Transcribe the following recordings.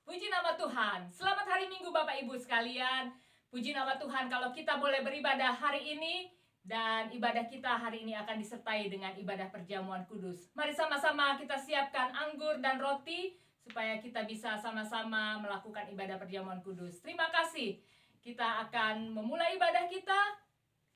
Puji nama Tuhan. Selamat hari Minggu Bapak Ibu sekalian. Puji nama Tuhan kalau kita boleh beribadah hari ini. Dan ibadah kita hari ini akan disertai dengan ibadah perjamuan kudus. Mari sama-sama kita siapkan anggur dan roti supaya kita bisa sama-sama melakukan ibadah perjamuan kudus. Terima kasih. Kita akan memulai ibadah kita.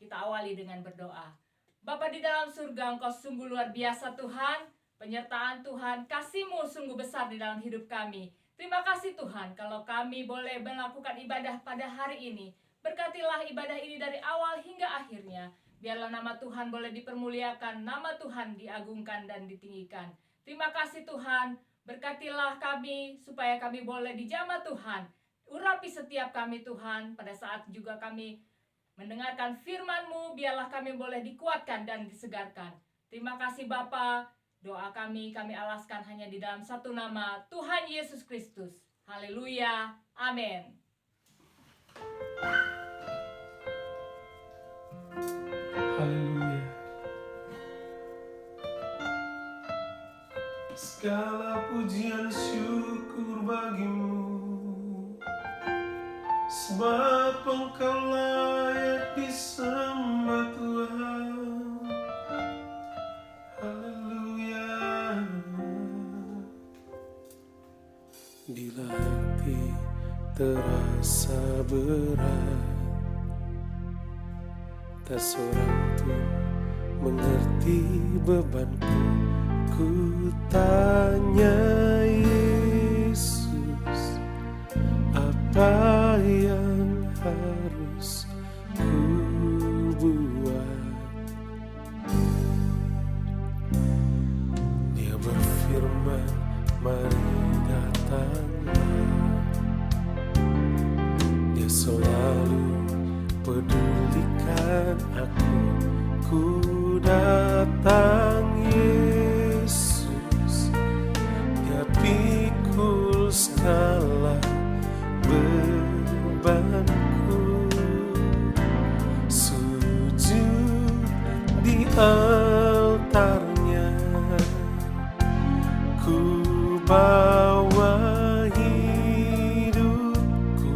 Kita awali dengan berdoa. Bapa di dalam surga, Engkau sungguh luar biasa Tuhan. Penyertaan Tuhan, kasih-Mu sungguh besar di dalam hidup kami. Terima kasih Tuhan kalau kami boleh melakukan ibadah pada hari ini. Berkatilah ibadah ini dari awal hingga akhirnya. Biarlah nama Tuhan boleh dipermuliakan, nama Tuhan diagungkan dan ditinggikan. Terima kasih Tuhan, berkatilah kami supaya kami boleh dijamah Tuhan. Urapi setiap kami Tuhan, pada saat juga kami mendengarkan firman-Mu, biarlah kami boleh dikuatkan dan disegarkan. Terima kasih Bapa. Doa kami alaskan hanya di dalam satu nama, Tuhan Yesus Kristus. Haleluya. Amin. Haleluya. Segala pujian syukur bagimu, sebab Engkau layak disembah Tuhan. Bila hati terasa berat, tak seorang pun mengerti bebanku. Ku tanya Yesus, apa yang harus ku buat? Dia berfirman, mari datanglah. Dia selalu pedulikan aku. Ku datang Yesus, Dia pikul segala bebanku. Sujud di altarnya, ku bawa hidupku,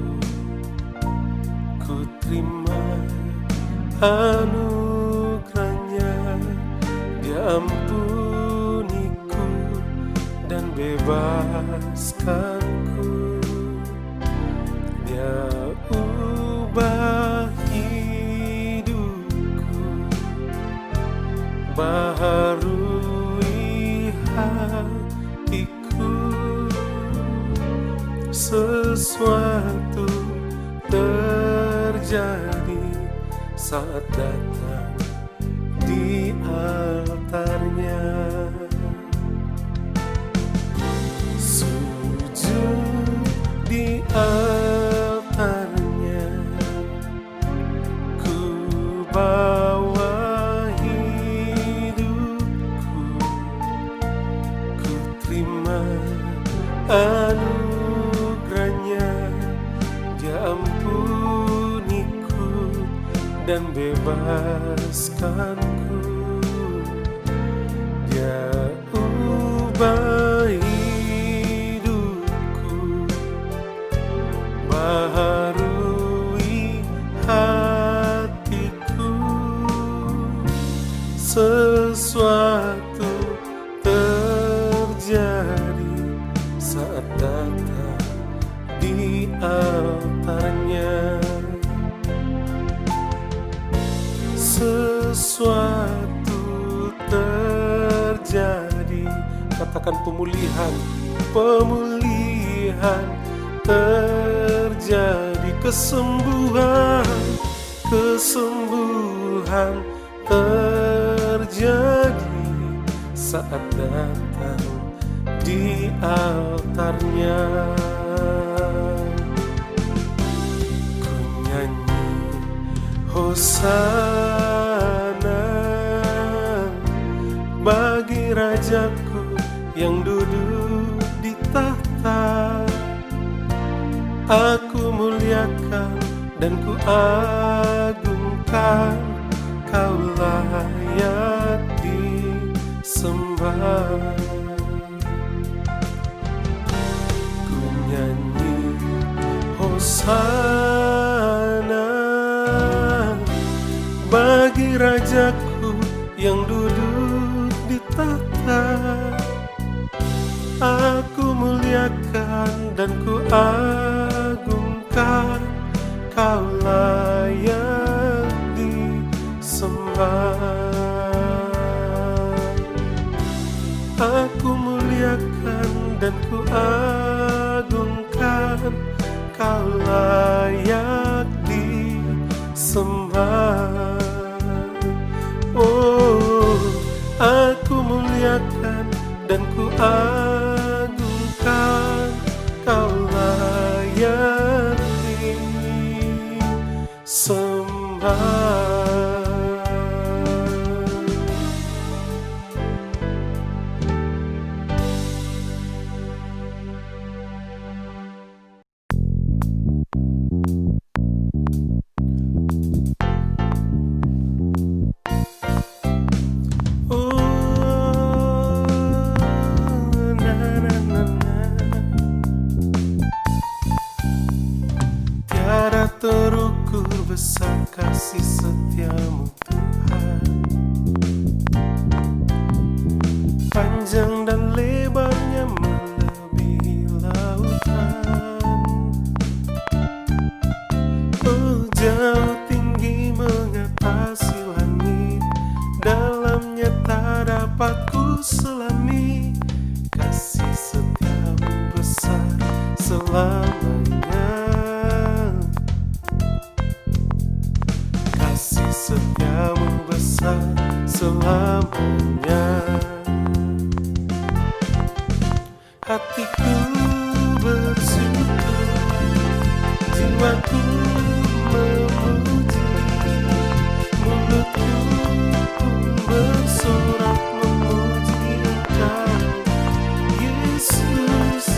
ku terima anugerahnya. Dia ampuniku dan bebaskanku. Dia ubah hidupku, baharui hatiku. Sesuatu terjadi saat datang di altarnya. Sujud di altarnya, ku bawa hidupku, ku terima anugerahnya. Dia ampuniku dan bebaskanku. Dia ubah hidupku, baharui hatiku. Sesuatu terjadi saat datang di altarnya. Sesuatu terjadi, katakan pemulihan, pemulihan terjadi, kesembuhan, kesembuhan terjadi saat datang di altarnya. Ku nyanyi Hosana bagi Rajaku yang duduk di tahta. Aku muliakan dan ku agungkan, Kau layak disembah. Ku nyanyi yang duduk di tahta. Aku muliakan dan ku agungkan, Kau layak disembah. Aku muliakan dan ku agungkan, Kau layak disembah. Oh, aku muliakan dan ku agungkan, Kau layak disembah. Tiada terukur besar kasih setiamu Tuhan, panjang dan lebarnya melebihi lautan. Oh, jauh tinggi mengatasi langit, dalamnya tak dapat ku selami. Kasih setiamu besar selamanya, kasih setiamu besar selamanya. Hatiku bersyukur, jiwaku memuji, mulutku pun bersorak memuji Engkau, Yesus.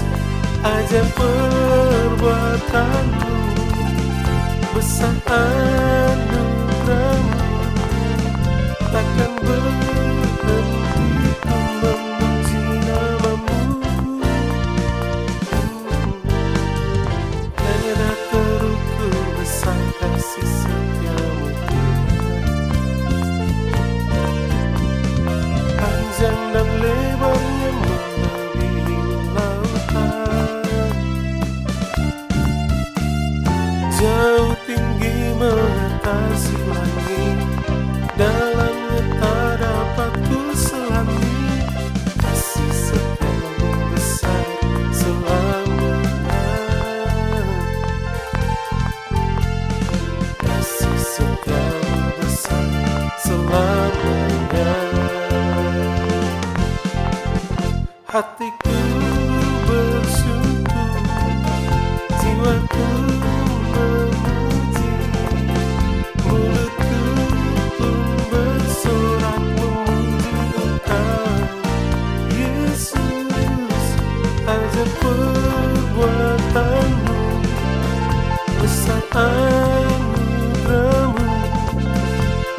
Ajaib perbuatanmu, besar anugerahmu, takkan berhenti ku memuji namamu. Tiada terukur besar kasih setiamu Tuhan, panjang dan lebarnya melebihi lautan. Jauh tinggi mengatasi langit, dalamnya tak dapat ku selami. Kasih setiamu besar selamanya, kasih setiamu besar selamanya. Hatiku bersyukur, jiwaku memuji, mulutku pun bersorak memuji Engkau, Yesus. Ajaib perbuatanmu, besar anugerahmu,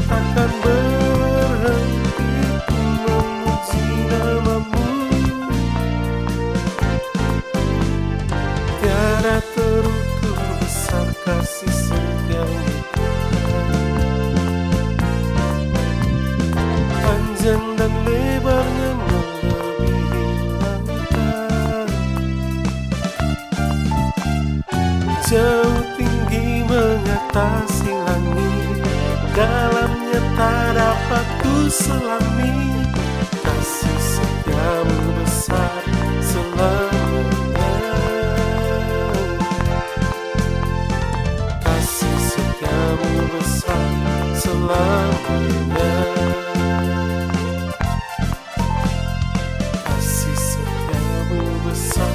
takkan berhenti ku memuji namamu. Tiada terukur besar kasih setiamu Tuhan, panjang dan lebarnya melebihi lautan. Jauh tinggi mengatasi langit, dalamnya tak dapat ku selami. Kasih setiamu besar selamanya, kasih setiamu besar selamanya, kasih setiamu besar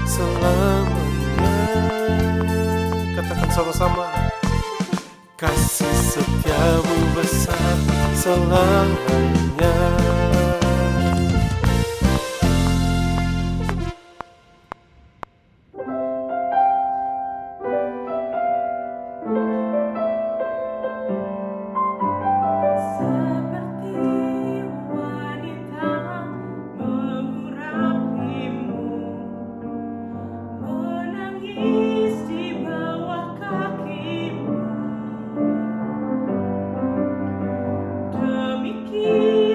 selamanya. Katakan sama-sama, kasih setiamu besar selamanya. Demikian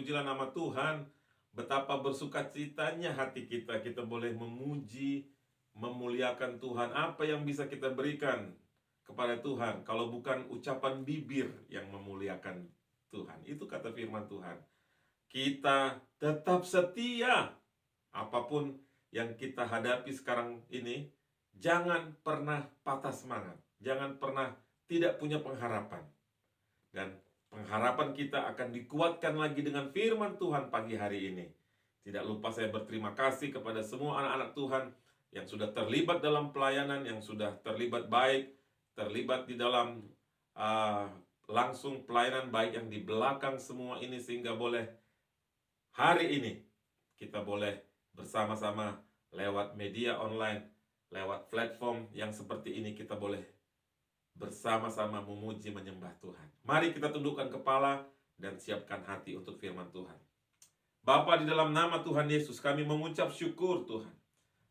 terpujilah nama Tuhan. Betapa bersukacitanya hati kita. Kita boleh memuji, memuliakan Tuhan. Apa yang bisa kita berikan kepada Tuhan kalau bukan ucapan bibir yang memuliakan Tuhan? Itu kata firman Tuhan. Kita tetap setia. Apapun yang kita hadapi sekarang ini, jangan pernah patah semangat. Jangan pernah tidak punya pengharapan. Dan pengharapan kita akan dikuatkan lagi dengan firman Tuhan pagi hari ini. Tidak lupa saya berterima kasih kepada semua anak-anak Tuhan yang sudah terlibat dalam pelayanan, yang sudah terlibat baik, terlibat di dalam langsung pelayanan baik yang di belakang semua ini, sehingga boleh hari ini kita boleh bersama-sama lewat media online, lewat platform yang seperti ini, kita boleh bersama-sama memuji menyembah Tuhan. Mari kita tundukkan kepala dan siapkan hati untuk firman Tuhan. Bapa, di dalam nama Tuhan Yesus, kami mengucap syukur Tuhan.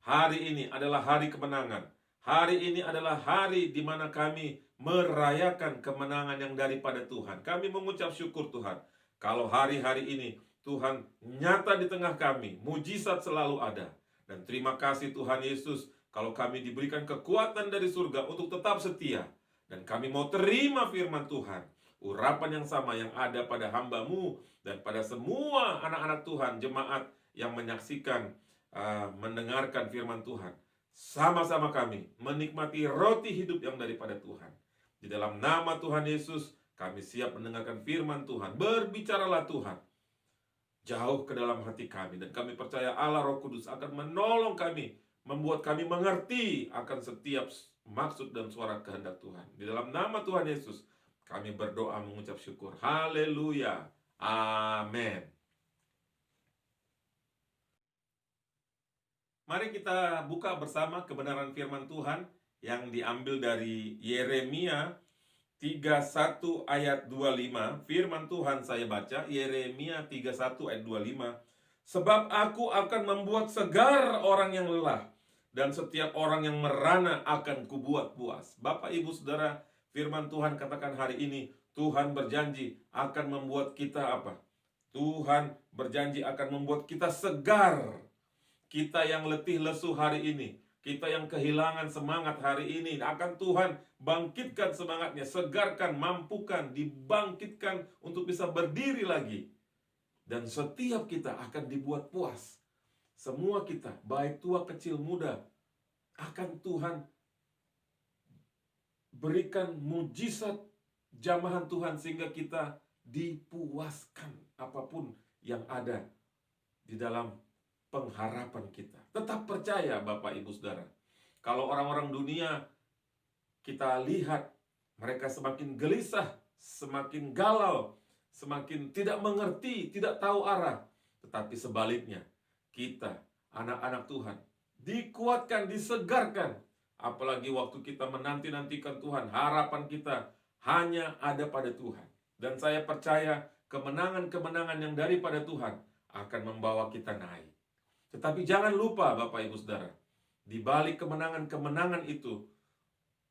Hari ini adalah hari kemenangan. Hari ini adalah hari di mana kami merayakan kemenangan yang daripada Tuhan. Kami mengucap syukur Tuhan. Kalau hari-hari ini Tuhan nyata di tengah kami, mujizat selalu ada. Dan terima kasih Tuhan Yesus, kalau kami diberikan kekuatan dari surga untuk tetap setia. Dan kami mau terima firman Tuhan, urapan yang sama yang ada pada hamba-Mu dan pada semua anak-anak Tuhan, jemaat yang menyaksikan, mendengarkan firman Tuhan. Sama-sama kami menikmati roti hidup yang daripada Tuhan. Di dalam nama Tuhan Yesus, kami siap mendengarkan firman Tuhan. Berbicaralah Tuhan jauh ke dalam hati kami. Dan kami percaya Allah Roh Kudus akan menolong kami, membuat kami mengerti akan setiap maksud dan suara kehendak Tuhan. Di dalam nama Tuhan Yesus, kami berdoa mengucap syukur. Haleluya. Amin. Mari kita buka bersama kebenaran firman Tuhan yang diambil dari Yeremia 31 ayat 25. Firman Tuhan saya baca, Yeremia 31 ayat 25. Sebab aku akan membuat segar orang yang lelah, dan setiap orang yang merana akan kubuat puas. Bapak, Ibu, Saudara, firman Tuhan katakan hari ini, Tuhan berjanji akan membuat kita apa? Tuhan berjanji akan membuat kita segar. Kita yang letih lesu hari ini, kita yang kehilangan semangat hari ini, akan Tuhan bangkitkan semangatnya, segarkan, mampukan, dibangkitkan untuk bisa berdiri lagi. Dan setiap kita akan dibuat puas. Semua kita, baik tua, kecil, muda, akan Tuhan berikan mujizat jamahan Tuhan sehingga kita dipuaskan apapun yang ada di dalam pengharapan kita. Tetap percaya Bapak, Ibu, Saudara. Kalau orang-orang dunia kita lihat mereka semakin gelisah, semakin galau, semakin tidak mengerti, tidak tahu arah. Tetapi sebaliknya, kita, anak-anak Tuhan, dikuatkan, disegarkan. Apalagi waktu kita menanti-nantikan Tuhan, harapan kita hanya ada pada Tuhan. Dan saya percaya kemenangan-kemenangan yang daripada Tuhan akan membawa kita naik. Tetapi jangan lupa Bapak, Ibu, Saudara, di balik kemenangan-kemenangan itu,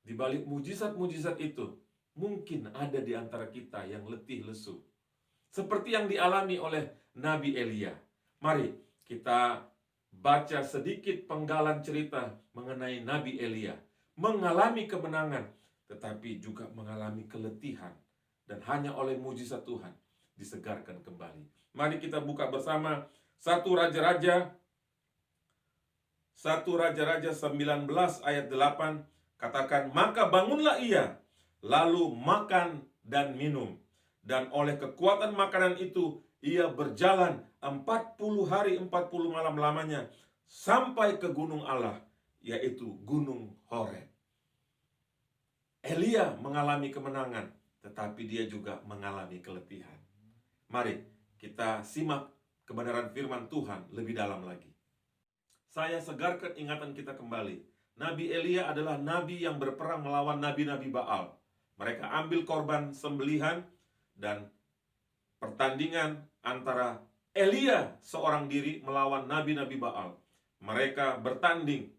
di balik mujizat-mujizat itu, mungkin ada di antara kita yang letih lesu. Seperti yang dialami oleh Nabi Elia. Mari kita baca sedikit penggalan cerita mengenai Nabi Elia. Mengalami kemenangan, tetapi juga mengalami keletihan. Dan hanya oleh mujizat Tuhan disegarkan kembali. Mari kita buka bersama 1 Raja-Raja 19 ayat 8. Katakan, maka bangunlah ia, lalu makan dan minum. Dan oleh kekuatan makanan itu, ia berjalan 40 hari 40 malam lamanya sampai ke gunung Allah, yaitu gunung Horeb. Elia mengalami kemenangan, tetapi dia juga mengalami keletihan. Mari kita simak kebenaran firman Tuhan lebih dalam lagi. Saya segarkan ingatan kita kembali. Nabi Elia adalah nabi yang berperang melawan nabi-nabi Baal. Mereka ambil korban sembelihan dan pertandingan antara Elia seorang diri melawan nabi-nabi Baal. Mereka bertanding.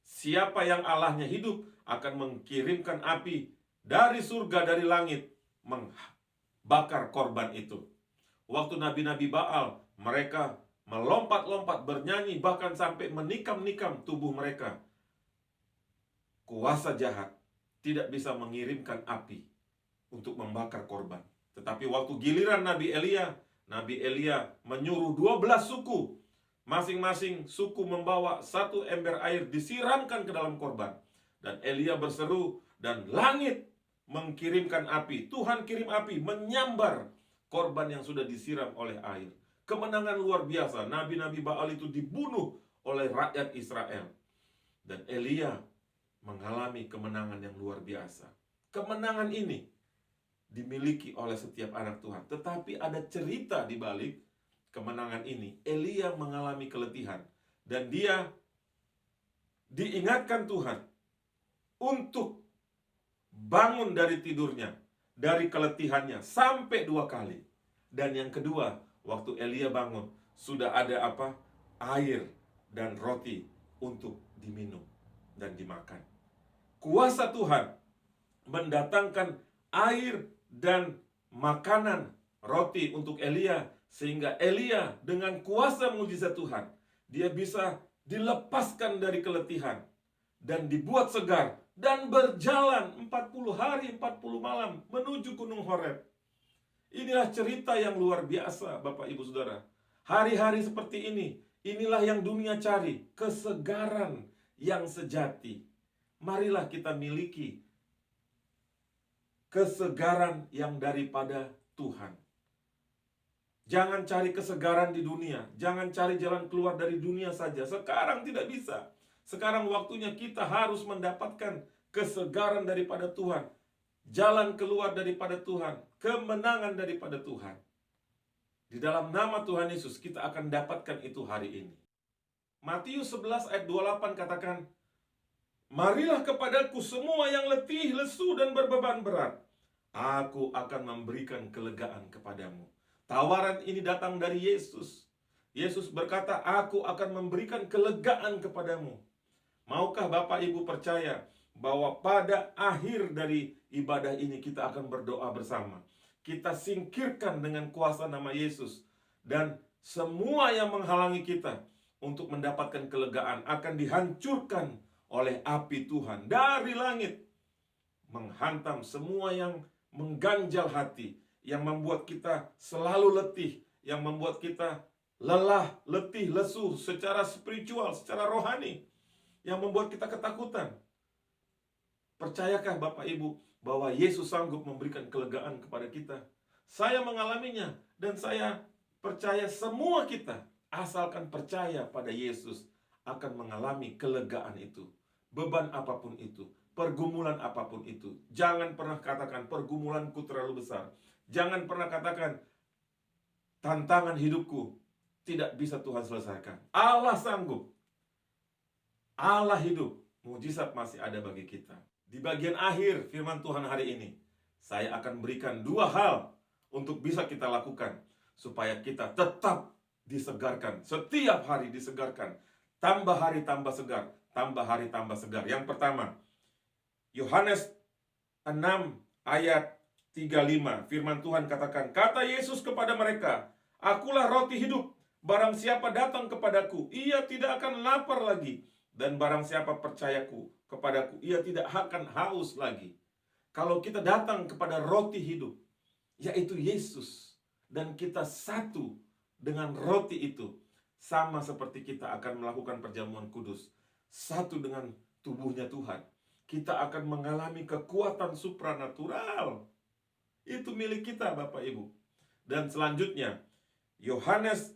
Siapa yang Allahnya hidup akan mengirimkan api dari surga, dari langit, membakar korban itu. Waktu nabi-nabi Baal, mereka melompat-lompat, bernyanyi, bahkan sampai menikam-nikam tubuh mereka. Kuasa jahat tidak bisa mengirimkan api untuk membakar korban. Tetapi waktu giliran Nabi Elia menyuruh 12 suku, masing-masing suku membawa 1 ember air disiramkan ke dalam korban. Dan Elia berseru, dan langit mengirimkan api. Tuhan kirim api menyambar korban yang sudah disiram oleh air. Kemenangan luar biasa. Nabi-nabi Baal itu dibunuh oleh rakyat Israel. Dan Elia mengalami kemenangan yang luar biasa. Kemenangan ini dimiliki oleh setiap anak Tuhan. Tetapi ada cerita di balik kemenangan ini. Elia mengalami keletihan. Dan dia diingatkan Tuhan untuk bangun dari tidurnya, dari keletihannya, sampai 2 kali. Dan yang kedua, waktu Elia bangun, sudah ada apa? Air dan roti untuk diminum dan dimakan. Kuasa Tuhan mendatangkan air dan makanan, roti untuk Elia, sehingga Elia dengan kuasa mujizat Tuhan, dia bisa dilepaskan dari keletihan dan dibuat segar dan berjalan 40 hari 40 malam menuju Gunung Horeb. Inilah cerita yang luar biasa, Bapak Ibu Saudara. Hari-hari seperti ini, inilah yang dunia cari, kesegaran yang sejati. Marilah kita miliki kesegaran yang daripada Tuhan. Jangan cari kesegaran di dunia, jangan cari jalan keluar dari dunia saja. Sekarang tidak bisa. Sekarang waktunya kita harus mendapatkan kesegaran daripada Tuhan, jalan keluar daripada Tuhan, kemenangan daripada Tuhan. Di dalam nama Tuhan Yesus kita akan dapatkan itu hari ini. Matius 11 ayat 28 katakan, marilah kepadaku semua yang letih, lesu dan berbeban berat. Aku akan memberikan kelegaan kepadamu. Tawaran ini datang dari Yesus. Yesus berkata, aku akan memberikan kelegaan kepadamu. Maukah Bapak Ibu percaya bahwa pada akhir dari ibadah ini kita akan berdoa bersama. Kita singkirkan dengan kuasa nama Yesus. Dan semua yang menghalangi kita untuk mendapatkan kelegaan akan dihancurkan oleh api Tuhan dari langit. Menghantam semua yang mengganjal hati, yang membuat kita selalu letih, yang membuat kita lelah, letih, lesu secara spiritual, secara rohani, yang membuat kita ketakutan. Percayakah Bapak Ibu bahwa Yesus sanggup memberikan kelegaan kepada kita? Saya mengalaminya dan saya percaya semua kita, asalkan percaya pada Yesus, akan mengalami kelegaan itu. Beban apapun itu, pergumulan apapun itu, jangan pernah katakan pergumulanku terlalu besar. Jangan pernah katakan tantangan hidupku tidak bisa Tuhan selesaikan. Allah sanggup. Allah hidup. Mujizat masih ada bagi kita. Di bagian akhir firman Tuhan hari ini, saya akan berikan 2 hal untuk bisa kita lakukan supaya kita tetap disegarkan. Setiap hari disegarkan. Tambah hari tambah segar. Tambah hari tambah segar. Yang pertama, Yohanes 6 ayat 35. Firman Tuhan katakan, kata Yesus kepada mereka, akulah roti hidup. Barang siapa datang kepadaku, ia tidak akan lapar lagi. Dan barang siapa percayaku kepadaku, ia tidak akan haus lagi. Kalau kita datang kepada roti hidup, yaitu Yesus, dan kita satu dengan roti itu, sama seperti kita akan melakukan perjamuan kudus, satu dengan tubuhnya Tuhan, kita akan mengalami kekuatan supranatural. Itu milik kita, Bapak Ibu. Dan selanjutnya, Yohanes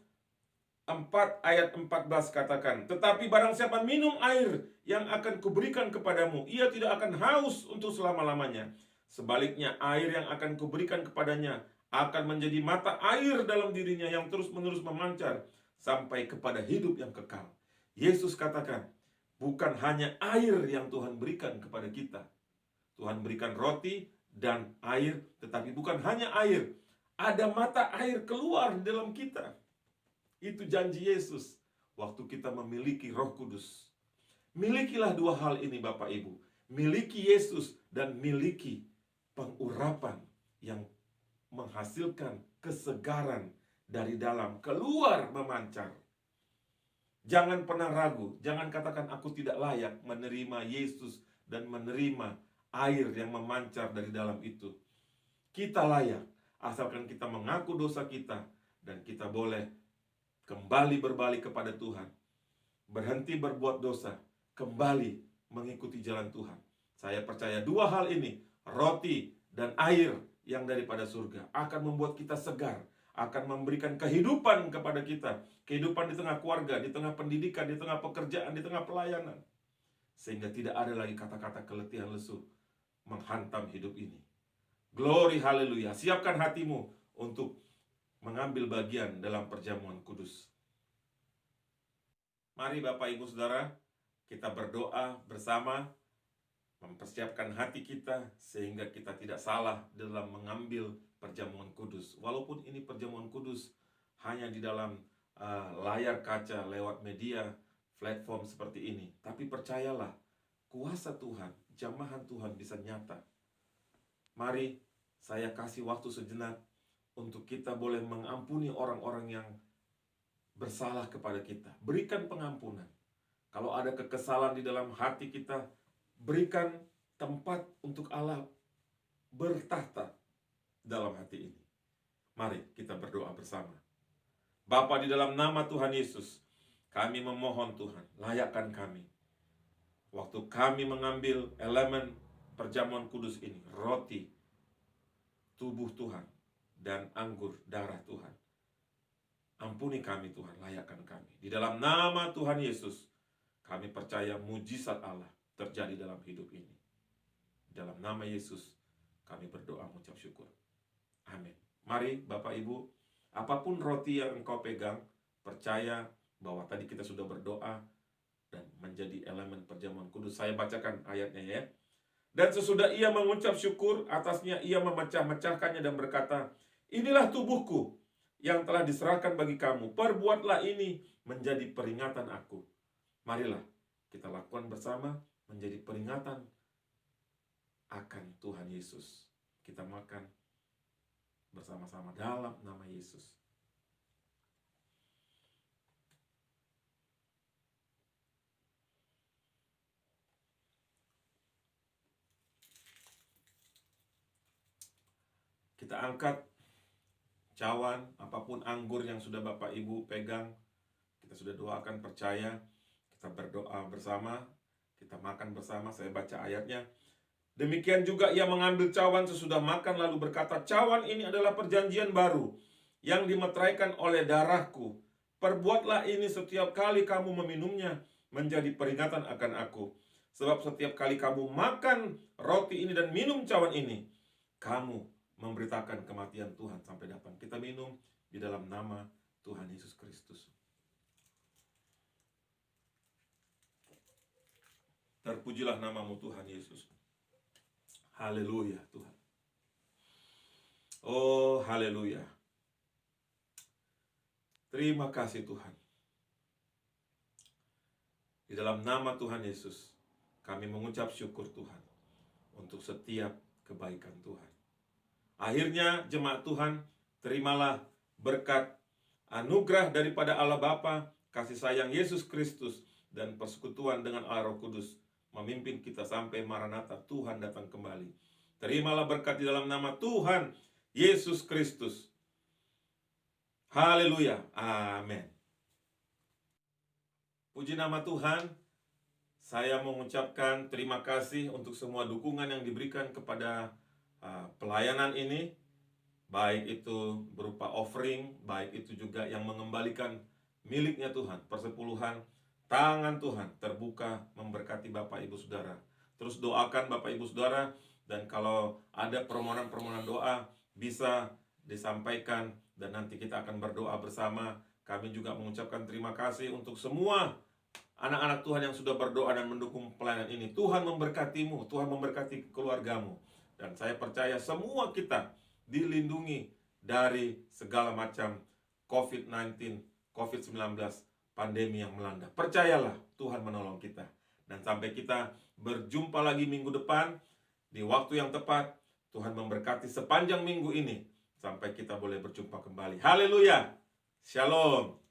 4 ayat 14 katakan, tetapi barang siapa minum air yang akan kuberikan kepadamu, ia tidak akan haus untuk selama-lamanya. Sebaliknya, air yang akan kuberikan kepadanya akan menjadi mata air dalam dirinya yang terus-menerus memancar sampai kepada hidup yang kekal. Yesus katakan, bukan hanya air yang Tuhan berikan kepada kita. Tuhan berikan roti dan air, tetapi bukan hanya air. Ada mata air keluar di dalam kita. Itu janji Yesus waktu kita memiliki Roh Kudus. Milikilah 2 hal ini Bapak Ibu. Miliki Yesus dan miliki pengurapan yang menghasilkan kesegaran dari dalam keluar memancar. Jangan pernah ragu, jangan katakan aku tidak layak menerima Yesus dan menerima air yang memancar dari dalam itu. Kita layak, asalkan kita mengaku dosa kita dan kita boleh kembali berbalik kepada Tuhan. Berhenti berbuat dosa, kembali mengikuti jalan Tuhan. Saya percaya dua hal ini, roti dan air yang daripada surga, akan membuat kita segar, akan memberikan kehidupan kepada kita. Kehidupan di tengah keluarga, di tengah pendidikan, di tengah pekerjaan, di tengah pelayanan. Sehingga tidak ada lagi kata-kata keletihan lesu menghantam hidup ini. Glory, haleluya. Siapkan hatimu untuk mengambil bagian dalam perjamuan kudus. Mari Bapak Ibu Saudara, kita berdoa bersama, mempersiapkan hati kita sehingga kita tidak salah dalam mengambil perjamuan kudus. Walaupun ini perjamuan kudus hanya di dalam layar kaca lewat media platform seperti ini, tapi percayalah, kuasa Tuhan, jamahan Tuhan bisa nyata. Mari saya kasih waktu sejenak untuk kita boleh mengampuni orang-orang yang bersalah kepada kita. Berikan pengampunan. Kalau ada kekesalan di dalam hati kita, berikan tempat untuk Allah bertahta dalam hati ini. Mari kita berdoa bersama. Bapa, di dalam nama Tuhan Yesus, kami memohon Tuhan, layakkan kami. Waktu kami mengambil elemen perjamuan kudus ini, roti, tubuh Tuhan, dan anggur darah Tuhan. Ampuni kami Tuhan, layakkan kami. Di dalam nama Tuhan Yesus, kami percaya mujizat Allah terjadi dalam hidup ini. Dalam nama Yesus, kami berdoa mengucap syukur. Amin. Mari Bapak Ibu, apapun roti yang engkau pegang, percaya bahwa tadi kita sudah berdoa dan menjadi elemen perjamuan kudus. Saya bacakan ayatnya ya. Dan sesudah ia mengucap syukur, atasnya ia memecah-mecahkannya dan berkata, inilah tubuhku yang telah diserahkan bagi kamu. Perbuatlah ini menjadi peringatan aku. Marilah kita lakukan bersama menjadi peringatan akan Tuhan Yesus. Kita makan bersama-sama dalam nama Yesus. Kita angkat cawan, apapun anggur yang sudah Bapak Ibu pegang, kita sudah doakan, percaya, kita berdoa bersama, kita makan bersama. Saya baca ayatnya. Demikian juga ia mengambil cawan sesudah makan lalu berkata, cawan ini adalah perjanjian baru yang dimeteraikan oleh darahku. Perbuatlah ini setiap kali kamu meminumnya menjadi peringatan akan aku. Sebab setiap kali kamu makan roti ini dan minum cawan ini, kamu memberitakan kematian Tuhan sampai datang. Kita minum di dalam nama Tuhan Yesus Kristus. Terpujilah namamu Tuhan Yesus. Haleluya Tuhan. Oh haleluya. Terima kasih Tuhan. Di dalam nama Tuhan Yesus, kami mengucap syukur Tuhan untuk setiap kebaikan Tuhan. Akhirnya jemaat Tuhan, terimalah berkat anugerah daripada Allah Bapa, kasih sayang Yesus Kristus, dan persekutuan dengan Allah Roh Kudus memimpin kita sampai Maranatha, Tuhan datang kembali. Terimalah berkat di dalam nama Tuhan Yesus Kristus. Haleluya. Amin. Puji nama Tuhan. Saya mengucapkan terima kasih untuk semua dukungan yang diberikan kepada pelayanan ini, baik itu berupa offering, baik itu juga yang mengembalikan miliknya Tuhan, persepuluhan. Tangan Tuhan terbuka memberkati Bapak Ibu Saudara. Terus doakan Bapak Ibu Saudara, dan kalau ada permohonan-permohonan doa bisa disampaikan dan nanti kita akan berdoa bersama. Kami juga mengucapkan terima kasih untuk semua anak-anak Tuhan yang sudah berdoa dan mendukung pelayanan ini. Tuhan memberkatimu, Tuhan memberkati keluargamu. Dan saya percaya semua kita dilindungi dari segala macam COVID-19, COVID-19, pandemi yang melanda. Percayalah, Tuhan menolong kita. Dan sampai kita berjumpa lagi minggu depan, di waktu yang tepat, Tuhan memberkati sepanjang minggu ini, sampai kita boleh berjumpa kembali. Haleluya! Shalom.